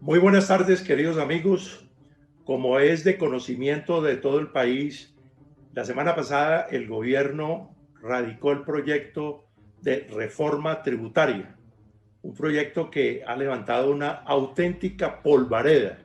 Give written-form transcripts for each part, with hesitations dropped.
Muy buenas tardes, queridos amigos. Como es de conocimiento de todo el país, la semana pasada el gobierno radicó el proyecto de reforma tributaria, un proyecto que ha levantado una auténtica polvareda.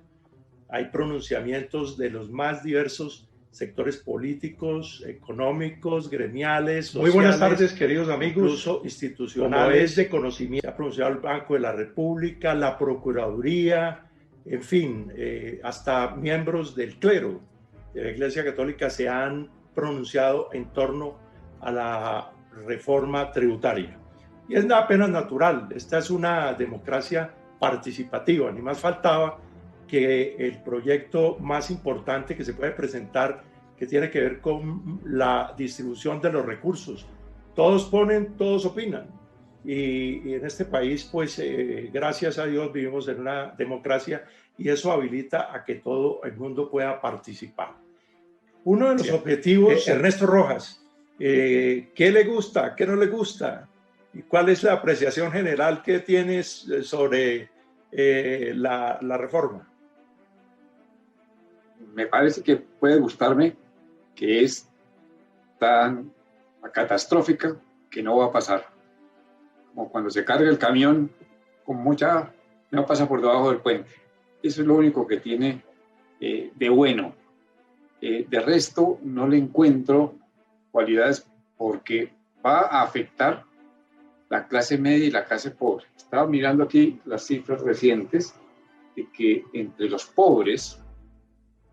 Hay pronunciamientos de los más diversos sectores políticos, económicos, gremiales, sociales. Muy buenas tardes, queridos amigos. Incluso institucionales. Como es de conocimiento, se ha pronunciado el Banco de la República, la Procuraduría, en fin, hasta miembros del clero de la Iglesia Católica se han pronunciado en torno a la reforma tributaria. Y es apenas natural, esta es una democracia participativa, ni más faltaba que el proyecto más importante que se puede presentar, que tiene que ver con la distribución de los recursos. Todos ponen, todos opinan. Y en este país, pues, gracias a Dios, vivimos en una democracia y eso habilita a que todo el mundo pueda participar. Uno de los objetivos, Ernesto Rojas, ¿qué le gusta, qué no le gusta? ¿Y cuál es la apreciación general que tienes sobre la reforma? Me parece que puede gustarme que es tan catastrófica que no va a pasar. Como cuando se carga el camión con mucha, no pasa por debajo del puente. Eso es lo único que tiene de bueno. De resto, no le encuentro cualidades porque va a afectar la clase media y la clase pobre. Estaba mirando aquí las cifras recientes de que entre los pobres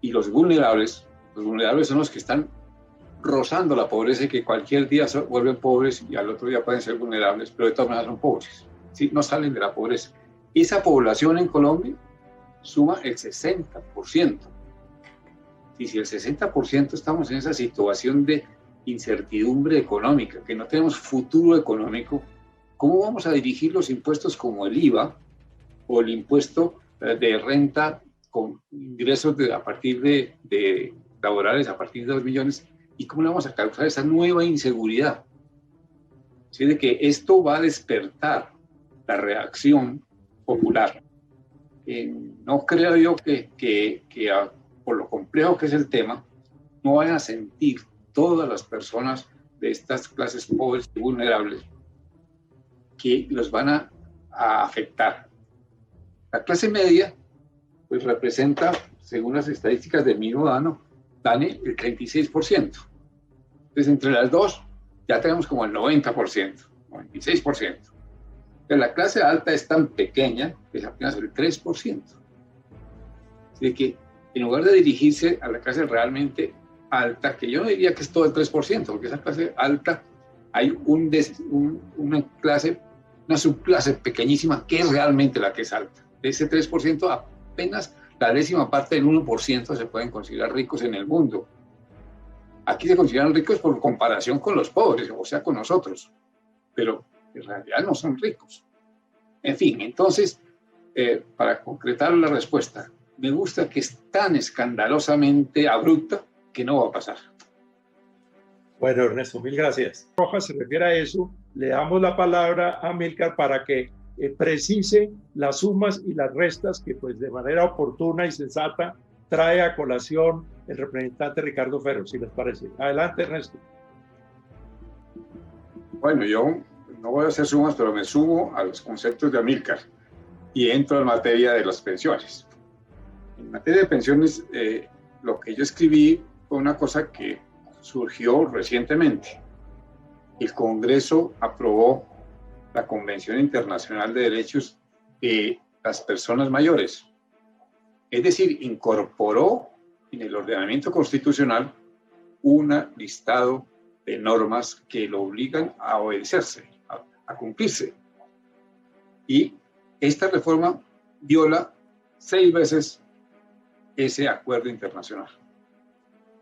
y los vulnerables son los que están rozando la pobreza y que cualquier día se vuelven pobres y al otro día pueden ser vulnerables, pero de todas maneras son pobres, ¿sí? No salen de la pobreza. Esa población en Colombia suma el 60%. Y si el 60% estamos en esa situación de incertidumbre económica, que no tenemos futuro económico, ¿cómo vamos a dirigir los impuestos como el IVA o el impuesto de renta con ingresos a partir de laborales a partir de 2 millones? ¿Y cómo le vamos a causar esa nueva inseguridad? Así de que esto va a despertar la reacción popular. No creo yo que por lo complejo que es el tema, no van a sentir todas las personas de estas clases pobres y vulnerables que los van a afectar. La clase media pues representa, según las estadísticas del mismo DANE, el 36%. Entonces, entre las dos, ya tenemos como el 90%, 96%. Pero la clase alta es tan pequeña que es apenas el 3%. Así que, en lugar de dirigirse a la clase realmente alta, que yo no diría que es todo el 3%, porque esa clase alta, hay una subclase pequeñísima que es realmente la que es alta. De ese 3%, apenas la décima parte del 1% se pueden considerar ricos en el mundo. Aquí se consideran ricos por comparación con los pobres, o sea, con nosotros, pero en realidad no son ricos. En fin, entonces, para concretar la respuesta, me gusta que es tan escandalosamente abrupta que no va a pasar. Bueno, Ernesto, mil gracias. Rojas se refiere a eso. Le damos la palabra a Amílcar para que precise las sumas y las restas que pues de manera oportuna y sensata trae a colación el representante Ricardo Ferro, si les parece. Adelante, Ernesto. Bueno, yo no voy a hacer sumas, pero me sumo a los conceptos de Amílcar y entro en materia de las pensiones. En materia de pensiones, lo que yo escribí fue una cosa que surgió recientemente. El Congreso aprobó la Convención Internacional de Derechos de las Personas Mayores. Es decir, incorporó en el ordenamiento constitucional un listado de normas que lo obligan a obedecerse, a cumplirse. Y esta reforma viola 6 veces ese acuerdo internacional.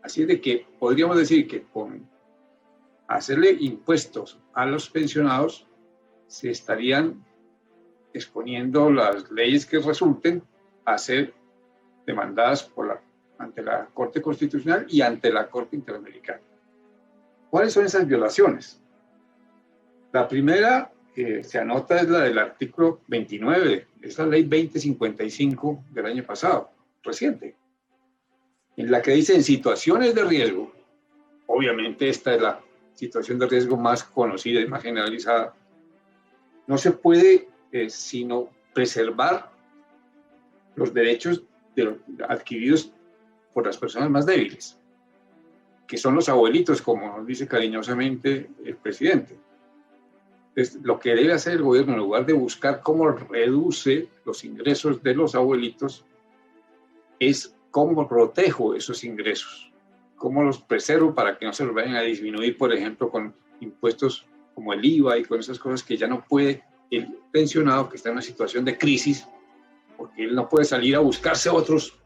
Así de que podríamos decir que con hacerle impuestos a los pensionados se estarían exponiendo las leyes que resulten a ser demandadas ante la Corte Constitucional y ante la Corte Interamericana. ¿Cuáles son esas violaciones? La primera que se anota es la del artículo 29, es la ley 2055 del año pasado, reciente, en la que dice en situaciones de riesgo, obviamente esta es la situación de riesgo más conocida y más generalizada, no se puede sino preservar los derechos adquiridos por las personas más débiles, que son los abuelitos, como nos dice cariñosamente el presidente. Entonces, lo que debe hacer el gobierno, en lugar de buscar cómo reduce los ingresos de los abuelitos, es cómo protejo esos ingresos, cómo los preservo para que no se los vayan a disminuir, por ejemplo, con impuestos como el IVA y con esas cosas que ya no puede el pensionado que está en una situación de crisis, porque él no puede salir a buscarse otros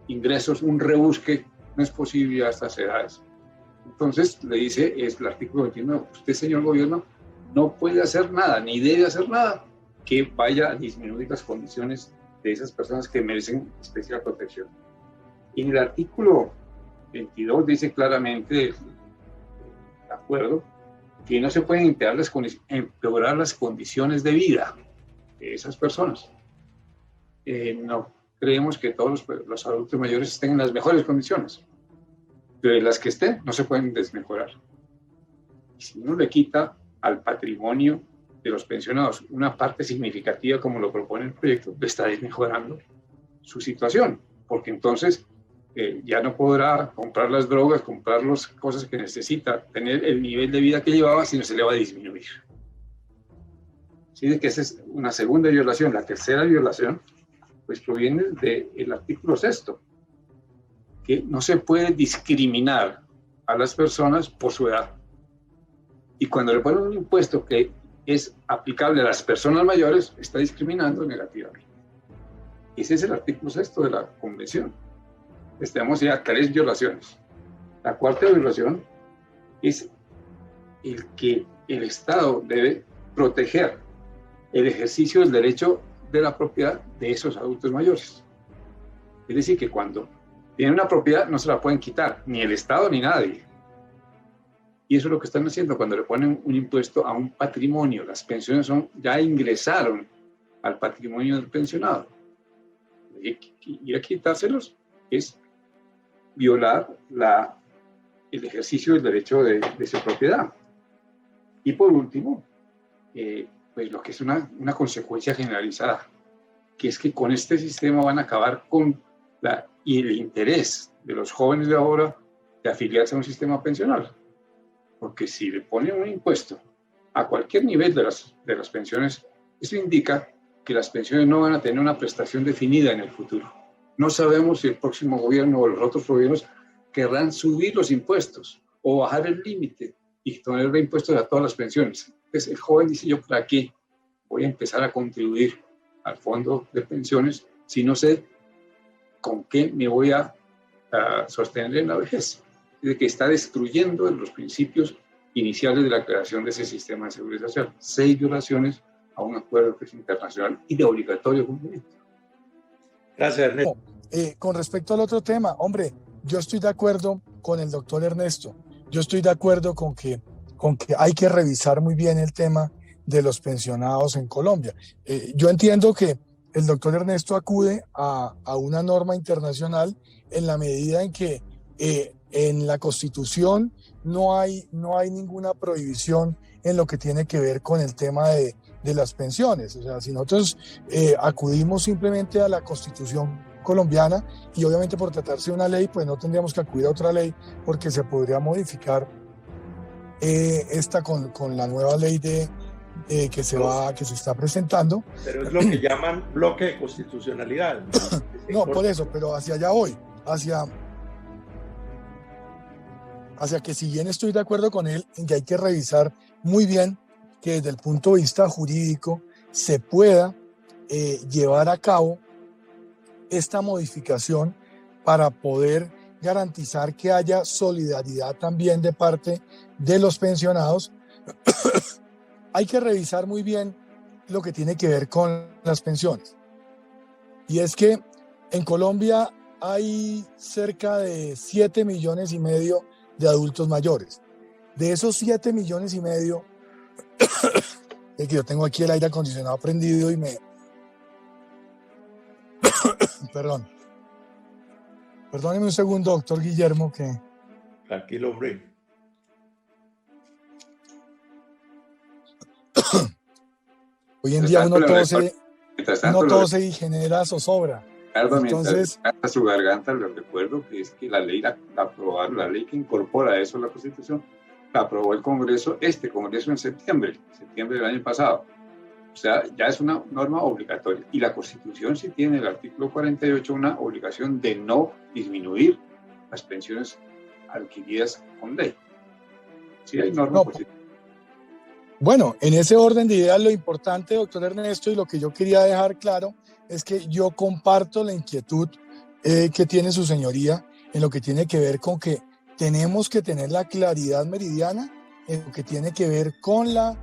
ingresos, un rebusque, no es posible a estas edades. Entonces, le dice, es el artículo 29, usted, señor gobierno, no puede hacer nada, ni debe hacer nada que vaya a disminuir las condiciones de esas personas que merecen especial protección. Y en el artículo 22 dice claramente, de acuerdo, que no se pueden empeorar las condiciones de vida de esas personas. No creemos que todos los adultos mayores estén en las mejores condiciones, pero las que estén no se pueden desmejorar. Y si uno le quita al patrimonio de los pensionados una parte significativa, como lo propone el proyecto, está desmejorando su situación, porque entonces ya no podrá comprar las drogas, comprar las cosas que necesita, tener el nivel de vida que llevaba, sino se le va a disminuir. Así de que esa es una segunda violación. La tercera violación pues proviene del artículo 6, que no se puede discriminar a las personas por su edad. Y cuando le ponen un impuesto que es aplicable a las personas mayores, está discriminando negativamente. Ese es el artículo 6 de la Convención. Tenemos ya 3 violaciones. La cuarta violación es el que el Estado debe proteger el ejercicio del derecho de la propiedad de esos adultos mayores. Es decir, que cuando tienen una propiedad no se la pueden quitar, ni el Estado ni nadie. Y eso es lo que están haciendo cuando le ponen un impuesto a un patrimonio. Las pensiones ya ingresaron al patrimonio del pensionado. Ir a quitárselos es violar el ejercicio del derecho de su propiedad. Y por último, pues lo que es una consecuencia generalizada, que es que con este sistema van a acabar con el interés de los jóvenes de ahora de afiliarse a un sistema pensional. Porque si le ponen un impuesto a cualquier nivel de las pensiones, eso indica que las pensiones no van a tener una prestación definida en el futuro. No sabemos si el próximo gobierno o los otros gobiernos querrán subir los impuestos o bajar el límite y ponerle impuestos a todas las pensiones. Entonces el joven dice, yo para qué voy a empezar a contribuir al fondo de pensiones si no sé con qué me voy a sostener en la vejez. De que está destruyendo los principios iniciales de la creación de ese sistema de seguridad social. 6 violaciones a un acuerdo que es internacional y de obligatorio cumplimiento. Gracias, Ernesto. Con respecto al otro tema, hombre, yo estoy de acuerdo con el doctor Ernesto. Yo estoy de acuerdo con que hay que revisar muy bien el tema de los pensionados en Colombia. Yo entiendo que el doctor Ernesto acude a una norma internacional en la medida en que en la Constitución no hay ninguna prohibición en lo que tiene que ver con el tema de las pensiones. O sea, si nosotros acudimos simplemente a la Constitución colombiana y obviamente por tratarse de una ley, pues no tendríamos que acudir a otra ley porque se podría modificar esta con la nueva ley que se está presentando. Pero es lo que llaman bloque de constitucionalidad. No, por eso, pero hacia allá voy, hacia que si bien estoy de acuerdo con él en que hay que revisar muy bien que desde el punto de vista jurídico se pueda llevar a cabo esta modificación para poder garantizar que haya solidaridad también de parte de los pensionados. Hay que revisar muy bien lo que tiene que ver con las pensiones. Y es que en Colombia hay cerca de 7,5 millones de adultos mayores. De esos 7,5 millones, Es que yo tengo aquí el aire acondicionado prendido y me... Perdón. Perdóneme un segundo, doctor Guillermo, que... Tranquilo, hombre. Hoy en día uno tose y genera zozobra. Ricardo, Entonces, mientras su garganta, le recuerdo que es que la ley la ley que incorpora eso a la Constitución, la aprobó el Congreso, este Congreso en septiembre del año pasado. O sea, ya es una norma obligatoria. Y la Constitución sí tiene, el artículo 48, una obligación de no disminuir las pensiones adquiridas con ley. Sí hay normas. Bueno, en ese orden de ideas, lo importante, doctor Ernesto, y lo que yo quería dejar claro es que yo comparto la inquietud que tiene su señoría en lo que tiene que ver con que tenemos que tener la claridad meridiana en lo que tiene que ver con la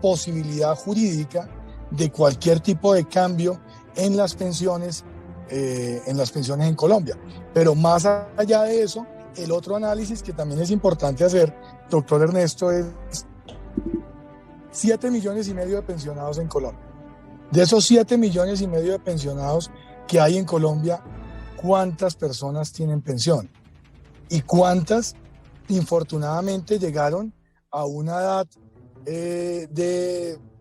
posibilidad jurídica de cualquier tipo de cambio en las pensiones en Colombia. Pero más allá de eso, el otro análisis que también es importante hacer, doctor Ernesto, es 7,5 millones de pensionados en Colombia. De esos 7,5 millones de pensionados que hay en Colombia, ¿cuántas personas tienen pensión? ¿Y cuántas, infortunadamente, llegaron a una edad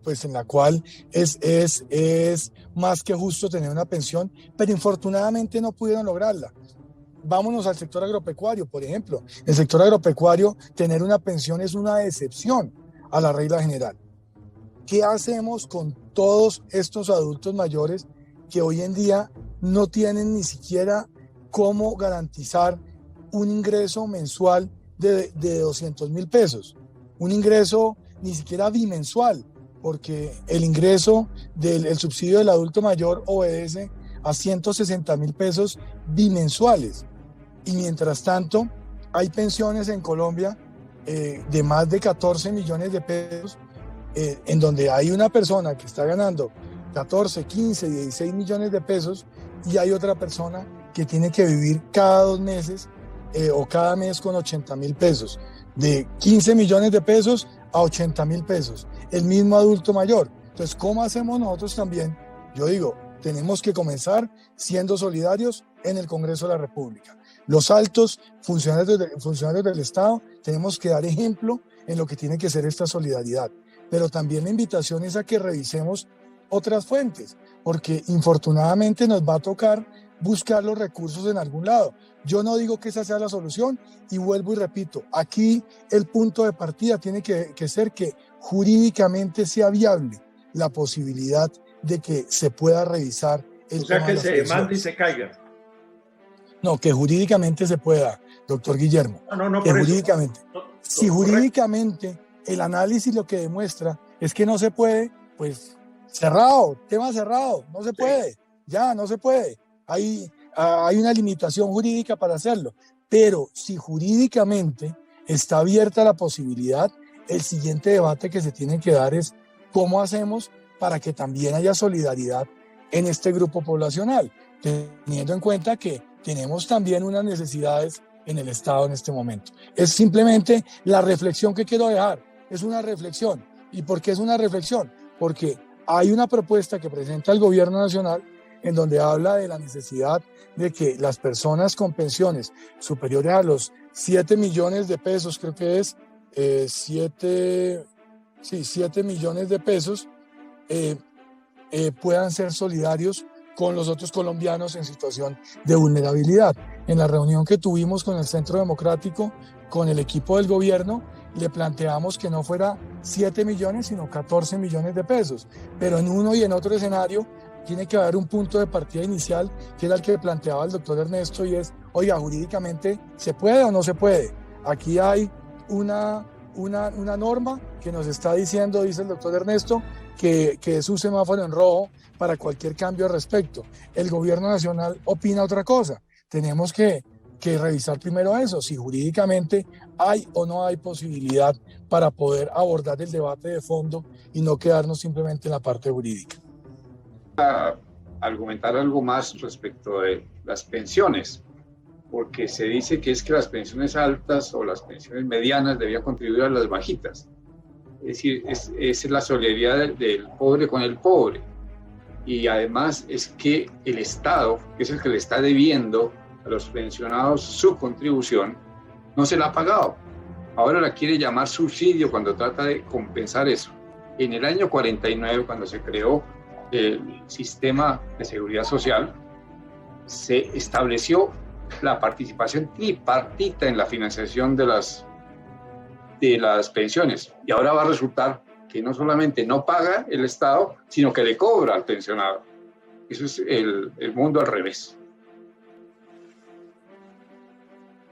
pues en la cual es más que justo tener una pensión, pero infortunadamente no pudieron lograrla? Vámonos al sector agropecuario, por ejemplo. El sector agropecuario, tener una pensión es una excepción a la regla general. ¿Qué hacemos con todos estos adultos mayores que hoy en día no tienen ni siquiera cómo garantizar un ingreso mensual de 200,000 pesos? Un ingreso ni siquiera bimensual, porque el ingreso del subsidio del adulto mayor obedece a 160,000 pesos bimensuales. Y mientras tanto, hay pensiones en Colombia de más de 14 millones de pesos, en donde hay una persona que está ganando 14, 15, 16 millones de pesos y hay otra persona que tiene que vivir cada 2 meses o cada mes con 80,000 pesos. De 15 millones de pesos a 80,000 pesos. El mismo adulto mayor. Entonces, ¿cómo hacemos nosotros también? Yo digo, tenemos que comenzar siendo solidarios en el Congreso de la República. Los altos funcionarios del Estado tenemos que dar ejemplo en lo que tiene que ser esta solidaridad. Pero también la invitación es a que revisemos otras fuentes, porque infortunadamente nos va a tocar buscar los recursos en algún lado. Yo no digo que esa sea la solución y vuelvo y repito, aquí el punto de partida tiene que ser que jurídicamente sea viable la posibilidad de que se pueda revisar el tema. O sea, que se demande y se caiga. No, que jurídicamente se pueda, doctor Guillermo. No, que jurídicamente. Si jurídicamente el análisis lo que demuestra es que no se puede, pues cerrado, tema cerrado, no se puede, ya no se puede. Hay una limitación jurídica para hacerlo, pero si jurídicamente está abierta la posibilidad, el siguiente debate que se tiene que dar es cómo hacemos para que también haya solidaridad en este grupo poblacional, teniendo en cuenta que tenemos también unas necesidades en el Estado en este momento. Es simplemente la reflexión que quiero dejar, es una reflexión. ¿Y por qué es una reflexión? Porque hay una propuesta que presenta el Gobierno Nacional en donde habla de la necesidad de que las personas con pensiones superiores a los 7 millones de pesos, creo que es 7 millones de pesos, puedan ser solidarios con los otros colombianos en situación de vulnerabilidad. En la reunión que tuvimos con el Centro Democrático, con el equipo del gobierno, le planteamos que no fuera 7 millones, sino 14 millones de pesos. Pero en uno y en otro escenario tiene que haber un punto de partida inicial, que era el que planteaba el doctor Ernesto, y es, oiga, jurídicamente, ¿se puede o no se puede? Aquí hay una norma que nos está diciendo, dice el doctor Ernesto, que es un semáforo en rojo para cualquier cambio al respecto. El gobierno nacional opina otra cosa. Tenemos que revisar primero eso, si jurídicamente hay o no hay posibilidad para poder abordar el debate de fondo y no quedarnos simplemente en la parte jurídica. Argumentar algo más respecto de las pensiones, porque se dice que es que las pensiones altas o las pensiones medianas debían contribuir a las bajitas. Es decir, es la solidaridad del pobre con el pobre. Y además es que el Estado, que es el que le está debiendo a los pensionados su contribución, no se la ha pagado. Ahora la quiere llamar subsidio cuando trata de compensar eso. En el año 49, cuando se creó el sistema de seguridad social, se estableció la participación tripartita en la financiación de las pensiones. Y ahora va a resultar que no solamente no paga el Estado, sino que le cobra al pensionado. Eso es el mundo al revés.